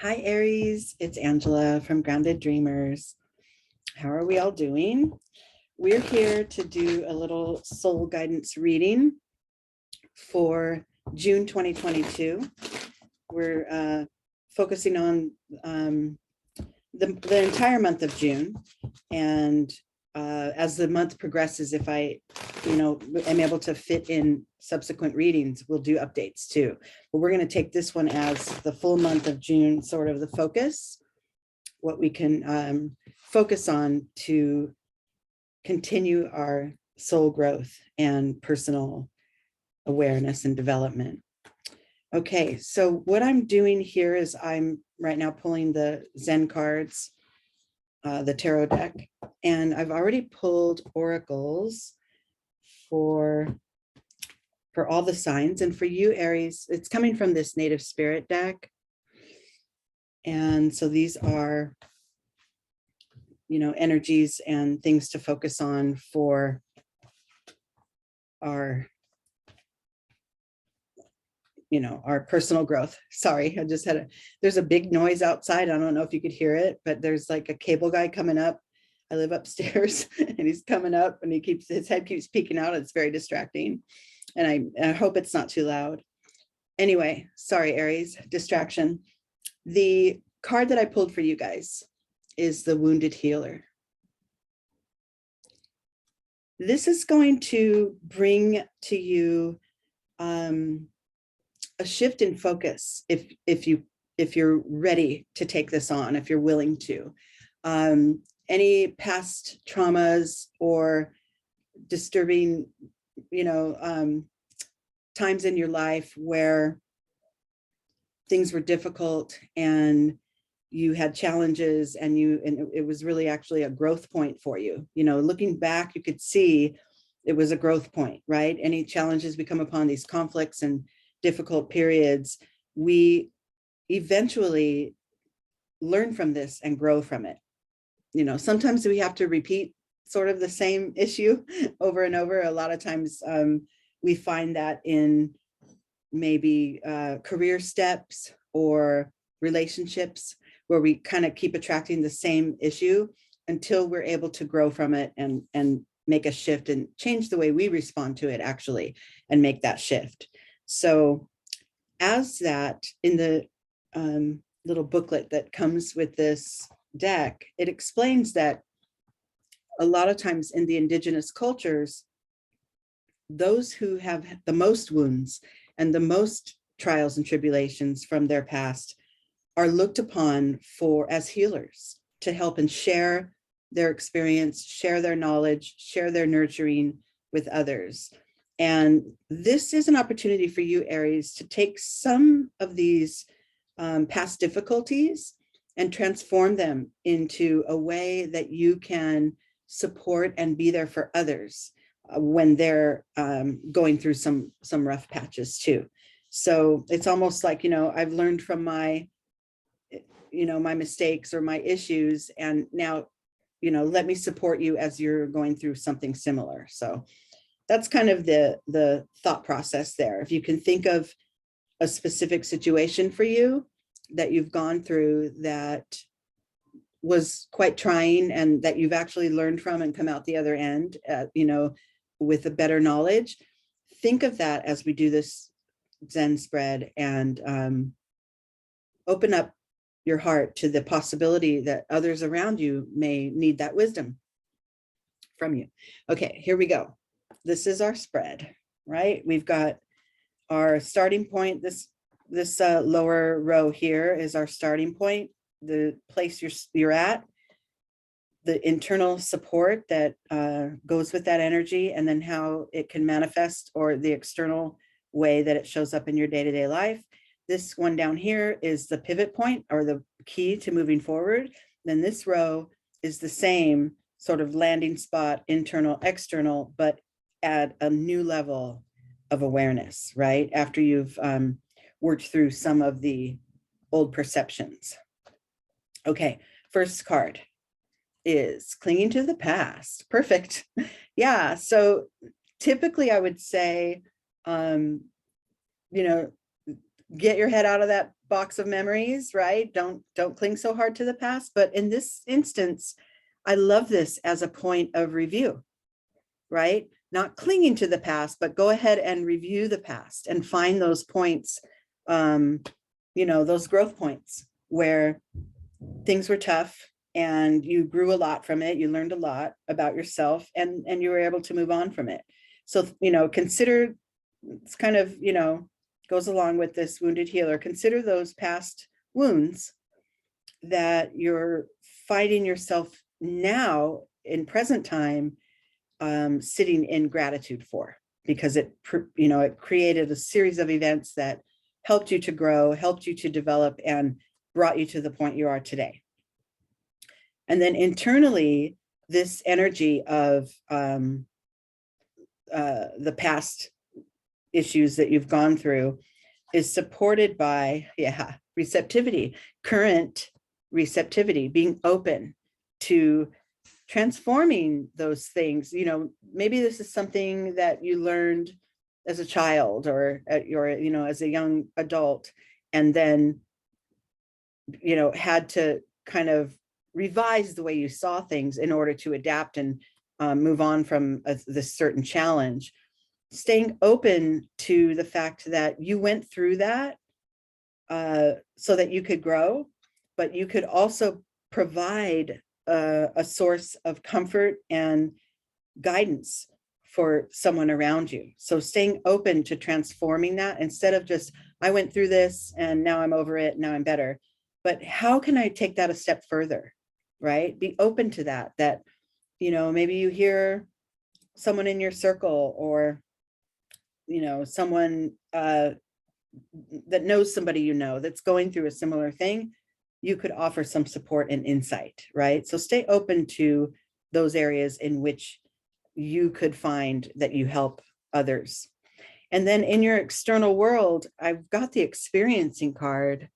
Hi, Aries. It's Angela from Grounded Dreamers. How are we all doing? We're here to do a little soul guidance reading for June 2022. We're focusing on the entire month of June. And as the month progresses, if I am able to fit in subsequent readings, we'll do updates too. But we're going to take this one as the full month of June, sort of the focus, what we can focus on to continue our soul growth and personal awareness and development. Okay, so what I'm doing here is I'm right now pulling the Zen Cards, the tarot deck, and I've already pulled oracles for all the signs. And for you, Aries, it's coming from this Native Spirit deck. And so these are, energies and things to focus on for our, our personal growth. Sorry, I just had there's a big noise outside. I don't know if you could hear it, but there's like a cable guy coming up. I live upstairs and he's coming up and his head keeps peeking out. It's very distracting. And I hope it's not too loud. Anyway, sorry, Aries, distraction. The card that I pulled for you guys is the Wounded Healer. This is going to bring to you a shift in focus if you're ready to take this on, if you're willing to. Any past traumas or disturbing, times in your life where things were difficult and you had challenges and it was really actually a growth point for you. Looking back, you could see it was a growth point, right? Any challenges we come upon, these conflicts and difficult periods, we eventually learn from this and grow from it. Sometimes we have to repeat sort of the same issue over and over. A lot of times we find that in maybe career steps or relationships where we kind of keep attracting the same issue until we're able to grow from it and make a shift and change the way we respond to it actually, and make that shift. So as that, in the little booklet that comes with this deck, it explains that a lot of times in the indigenous cultures, those who have the most wounds and the most trials and tribulations from their past are looked upon as healers, to help and share their experience, share their knowledge, share their nurturing with others. And this is an opportunity for you, Aries, to take some of these past difficulties and transform them into a way that you can support and be there for others when they're going through some rough patches too. So it's almost like, I've learned from my mistakes or my issues, and now, let me support you as you're going through something similar. So that's kind of the thought process there. If you can think of a specific situation for you that you've gone through that was quite trying and that you've actually learned from and come out the other end, with a better knowledge, think of that as we do this Zen spread, and open up your heart to the possibility that others around you may need that wisdom from you. Okay, here we go. This is our spread, right? We've got our starting point. This lower row here is our starting point, the place you're at, the internal support that goes with that energy, and then how it can manifest, or the external way that it shows up in your day-to-day life. This one down here is the pivot point, or the key to moving forward. Then this row is the same sort of landing spot, internal, external, but at a new level of awareness, right? After you've worked through some of the old perceptions. Okay, first card is clinging to the past. Perfect. Yeah, so typically I would say, get your head out of that box of memories, right? Don't cling so hard to the past. But in this instance, I love this as a point of review, right? Not clinging to the past, but go ahead and review the past and find those points, those growth points where things were tough and you grew a lot from it. You learned a lot about yourself and you were able to move on from it. So, consider, it's kind of, goes along with this wounded healer. Consider those past wounds that you're fighting yourself now in present time, sitting in gratitude for, because it created a series of events that helped you to grow, helped you to develop, and brought you to the point you are today. And then internally, this energy of the past issues that you've gone through is supported by, receptivity, current receptivity, being open to transforming those things. Maybe this is something that you learned as a child or as a young adult, and then, had to kind of revise the way you saw things in order to adapt and move on from this certain challenge. Staying open to the fact that you went through that so that you could grow, but you could also provide a source of comfort and guidance for someone around you. So staying open to transforming that, instead of just, I went through this and now I'm over it, now I'm better. But how can I take that a step further, right? Be open to that, maybe you hear someone in your circle or, someone that knows somebody, that's going through a similar thing. You could offer some support and insight, right? So stay open to those areas in which you could find that you help others. And then in your external world, I've got the experiencing card.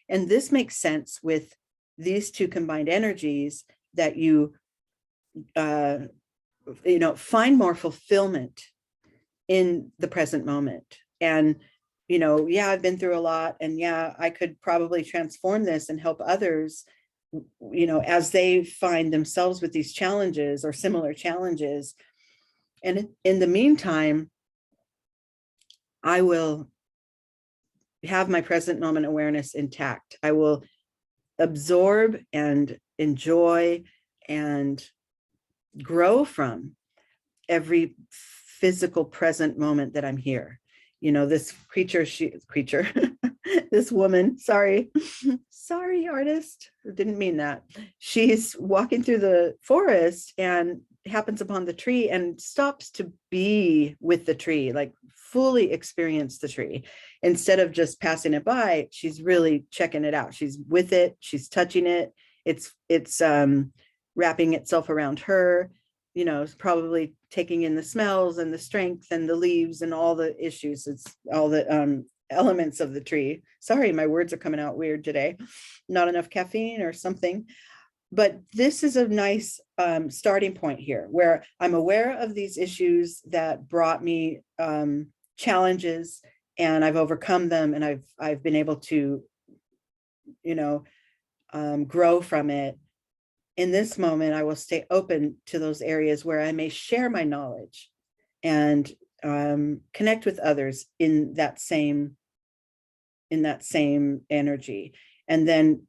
And this makes sense with these two combined energies, that you, find more fulfillment in the present moment. And, I've been through a lot, and I could probably transform this and help others, as they find themselves with these challenges or similar challenges. And in the meantime, I will have my present moment awareness intact. I will absorb and enjoy and grow from every physical present moment that I'm here. This this woman, sorry, artist, didn't mean that. She's walking through the forest and happens upon the tree and stops to be with the tree, like fully experience the tree. Instead of just passing it by, she's really checking it out. She's with it, she's touching it. It's wrapping itself around her, probably taking in the smells and the strength and the leaves and all the issues. It's all the elements of the tree. Sorry, my words are coming out weird today. Not enough caffeine or something. But this is a nice starting point here, where I'm aware of these issues that brought me challenges, and I've overcome them, and I've been able to, grow from it. In this moment, I will stay open to those areas where I may share my knowledge and connect with others in that same energy. And then,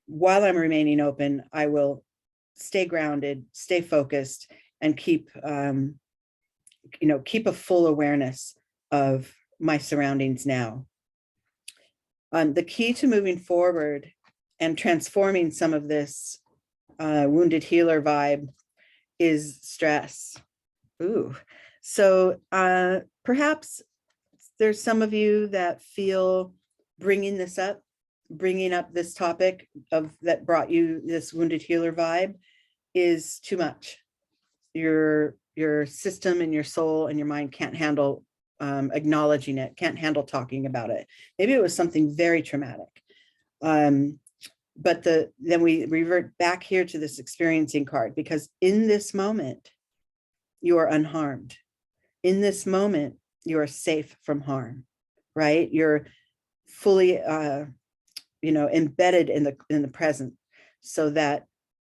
while I'm remaining open, I will stay grounded, stay focused, and keep a full awareness of my surroundings now. The key to moving forward and transforming some of this wounded healer vibe is stress. Ooh, so perhaps there's some of you that feel bringing up this topic that brought you this wounded healer vibe is too much. Your system and your soul and your mind can't handle acknowledging it, can't handle talking about it. Maybe it was something very traumatic. But then we revert back here to this experiencing card, because in this moment, you are unharmed. In this moment, you are safe from harm, right? You're fully, embedded in the present, so that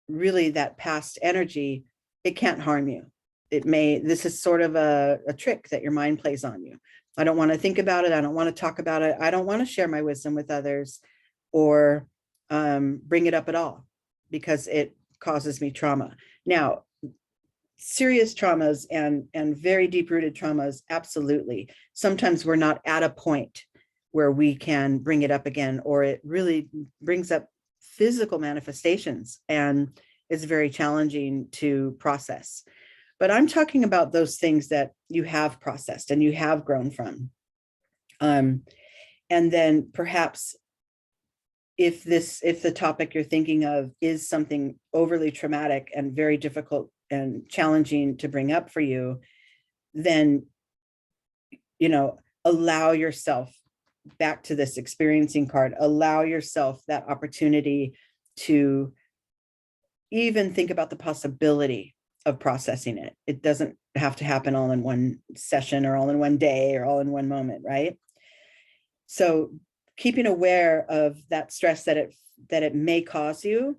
really that past energy, it can't harm you. This is sort of a trick that your mind plays on you. I don't want to think about it. I don't want to talk about it. I don't want to share my wisdom with others or bring it up at all, because it causes me trauma. Now, serious traumas and very deep-rooted traumas, absolutely. Sometimes we're not at a point where we can bring it up again, or it really brings up physical manifestations and is very challenging to process. But I'm talking about those things that you have processed and you have grown from. And then perhaps if the topic you're thinking of is something overly traumatic and very difficult and challenging to bring up for you, then, allow yourself, back to this experiencing card, allow yourself that opportunity to even think about the possibility of processing it. It doesn't have to happen all in one session or all in one day or all in one moment, right? So keeping aware of that stress that it may cause you.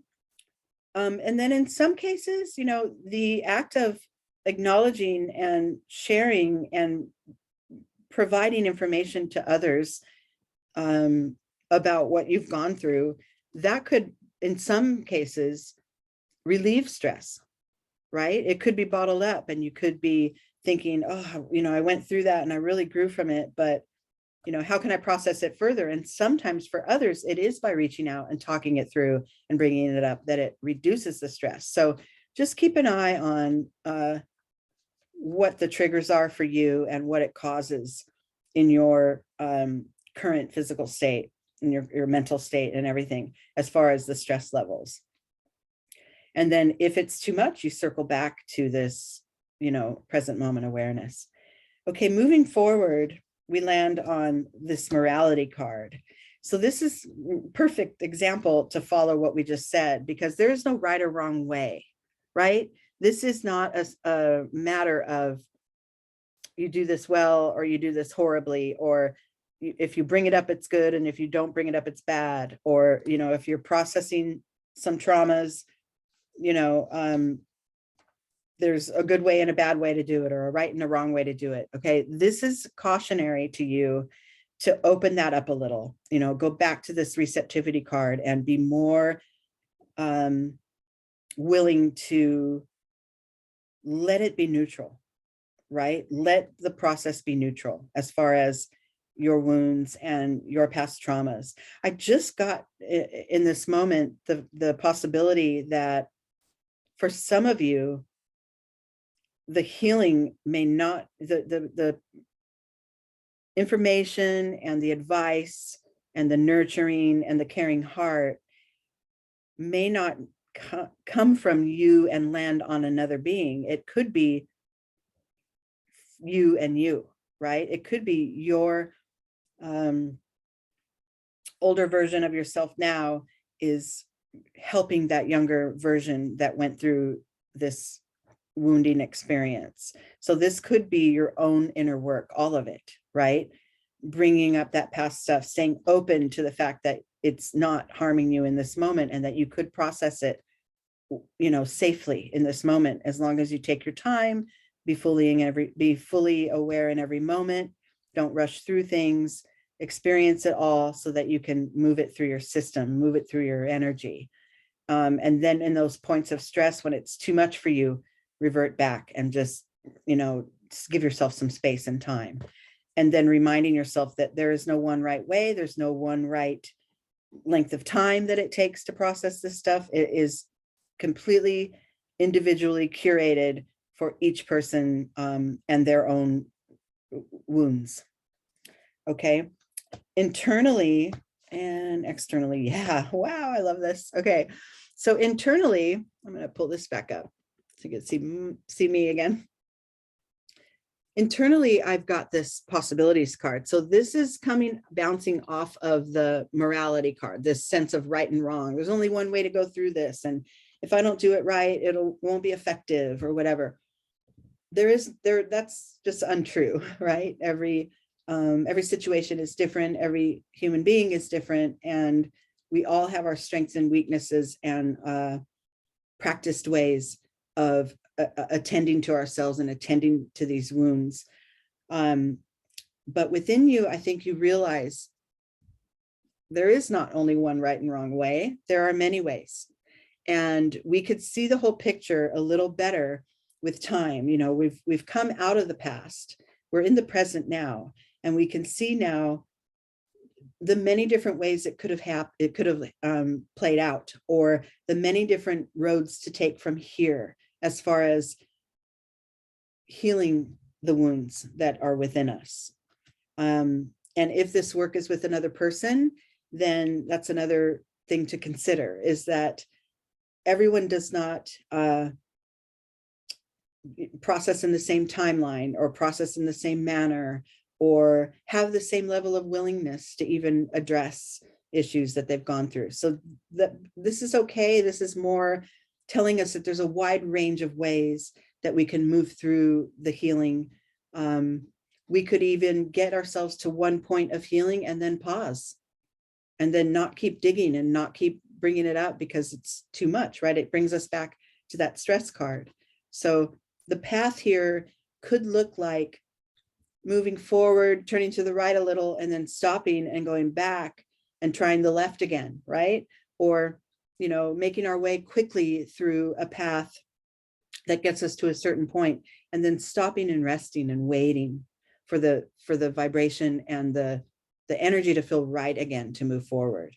And then in some cases, the act of acknowledging and sharing and providing information to others about what you've gone through, that could, in some cases, relieve stress, right? It could be bottled up and you could be thinking, oh, I went through that and I really grew from it, but how can I process it further? And sometimes for others, it is by reaching out and talking it through and bringing it up that it reduces the stress. So just keep an eye on what the triggers are for you and what it causes in your current physical state, in your mental state and everything, as far as the stress levels. And then if it's too much, you circle back to this, present moment awareness. Okay, moving forward, we land on this morality card. So this is a perfect example to follow what we just said, because there is no right or wrong way, right? This is not a matter of you do this well or you do this horribly, or if you bring it up, it's good, and if you don't bring it up, it's bad. Or, if you're processing some traumas, there's a good way and a bad way to do it, or a right and a wrong way to do it. Okay, this is cautionary to you to open that up a little, go back to this receptivity card and be more willing to let it be neutral, right? Let the process be neutral as far as your wounds and your past traumas. I just got in this moment the possibility that for some of you, the healing may not, the information and the advice and the nurturing and the caring heart may not come from you and land on another being. It could be you and you, right? It could be your older version of yourself now is helping that younger version that went through this wounding experience. So this could be your own inner work, all of it, right? Bringing up that past stuff, staying open to the fact that it's not harming you in this moment, and that you could process it, safely in this moment, as long as you take your time, be fully aware in every moment, don't rush through things, experience it all so that you can move it through your system, move it through your energy. And then in those points of stress, when it's too much for you, revert back and just give yourself some space and time. And then reminding yourself that there is no one right way. There's no one right length of time that it takes to process this stuff. It is completely individually curated for each person and their own wounds. Okay. Internally and externally. Yeah. Wow. I love this. Okay. So internally, I'm going to pull this back up so you can see me again. Internally, I've got this possibilities card. So this is bouncing off of the morality card, this sense of right and wrong. There's only one way to go through this. And if I don't do it right, won't be effective or whatever. That's just untrue, right? Every Every situation is different. Every human being is different. And we all have our strengths and weaknesses and practiced ways of attending to ourselves and attending to these wounds. But within you, I think you realize there is not only one right and wrong way. There are many ways. And we could see the whole picture a little better with time. You know, we've come out of the past. We're in the present now, and we can see now the many different ways it could have played out, or the many different roads to take from here as far as healing the wounds that are within us. And if this work is with another person, then that's another thing to consider, is that everyone does not process in the same timeline or process in the same manner or have the same level of willingness to even address issues that they've gone through. So this is okay. This is more telling us that there's a wide range of ways that we can move through the healing. We could even get ourselves to one point of healing and then pause, and then not keep digging and not keep bringing it up because it's too much, right? It brings us back to that stress card. So the path here could look like moving forward, turning to the right a little, and then stopping and going back and trying the left again, right? Or, you know, making our way quickly through a path that gets us to a certain point, and then stopping and resting and waiting for the vibration and the energy to feel right again to move forward.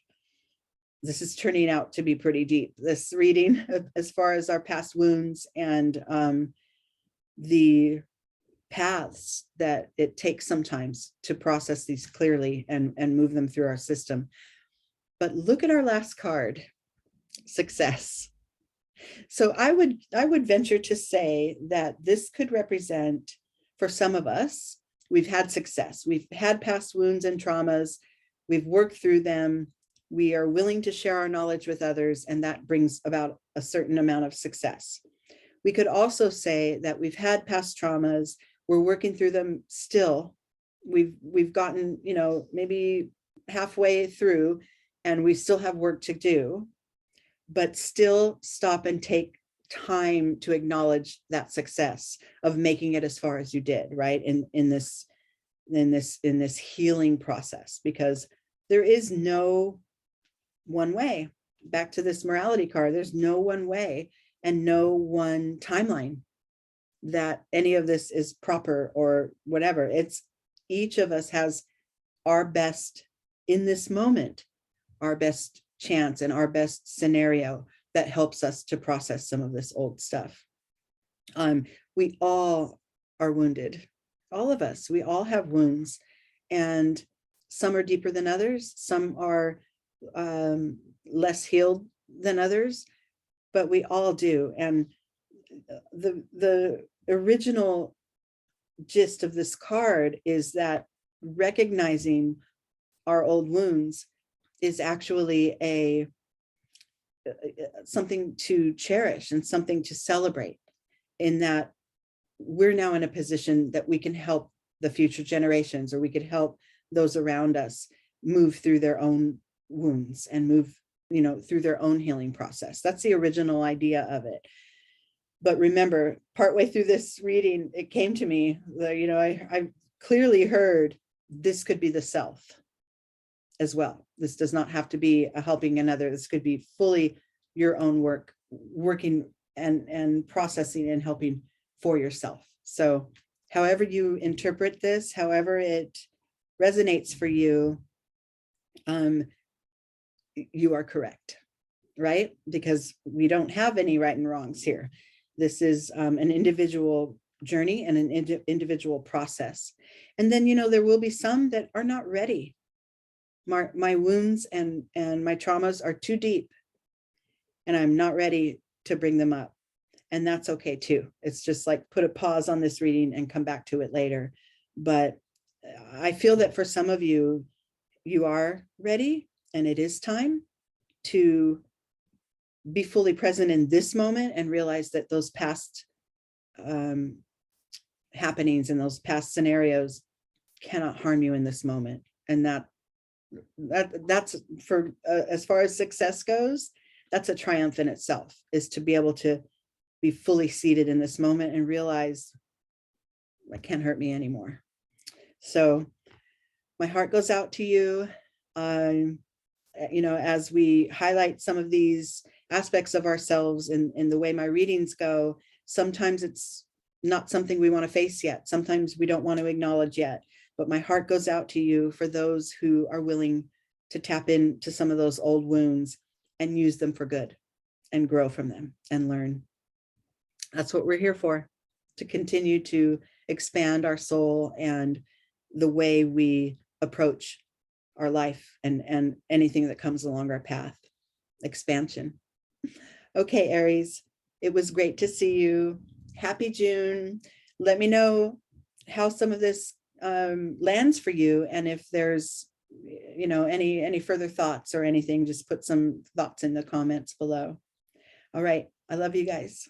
This is turning out to be pretty deep, this reading, as far as our past wounds and the paths that it takes sometimes to process these clearly and move them through our system. But look at our last card, success. So I would venture to say that this could represent, for some of us, we've had success. We've had past wounds and traumas. We've worked through them. We are willing to share our knowledge with others, and that brings about a certain amount of success. We could also say that we've had past traumas. We're working through them still. We've gotten, you know, maybe halfway through, and we still have work to do, but still stop and take time to acknowledge that success of making it as far as you did, right? In this healing process, because there is no one way. Back to this morality card, there's no one way and no one timeline that any of this is proper or whatever. It's each of us has our best in this moment, our best chance and our best scenario that helps us to process some of this old stuff. We all are wounded, all of us. We all have wounds, and some are deeper than others. Some are less healed than others, but we all do. And the original gist of this card is that recognizing our old wounds is actually something to cherish and something to celebrate, in that we're now in a position that we can help the future generations, or we could help those around us move through their own wounds and move, you know, through their own healing process. That's the original idea of it. But remember, partway through this reading, it came to me that, you know, I clearly heard this could be the self as well. This does not have to be a helping another. This could be fully your own work, working and processing and helping for yourself. So however you interpret this, however it resonates for you, you are correct, right? Because we don't have any right and wrongs here. This is an individual journey and an individual process. And then, you know, there will be some that are not ready. My wounds and my traumas are too deep, and I'm not ready to bring them up. And that's okay too. It's just like, put a pause on this reading and come back to it later. But I feel that for some of you, you are ready, and it is time to be fully present in this moment and realize that those past happenings and those past scenarios cannot harm you in this moment. And that's for as far as success goes, that's a triumph in itself, is to be able to be fully seated in this moment and realize it can't hurt me anymore. So my heart goes out to you. You know, as we highlight some of these aspects of ourselves in the way my readings go, sometimes it's not something we want to face yet. Sometimes we don't want to acknowledge yet, but my heart goes out to you for those who are willing to tap into some of those old wounds and use them for good and grow from them and learn. That's what we're here for, to continue to expand our soul and the way we approach our life and anything that comes along our path. Expansion. Okay, Aries, it was great to see you. Happy June. Let me know how some of this lands for you, and if there's, you know, any further thoughts or anything, just put some thoughts in the comments below. All right, I love you guys.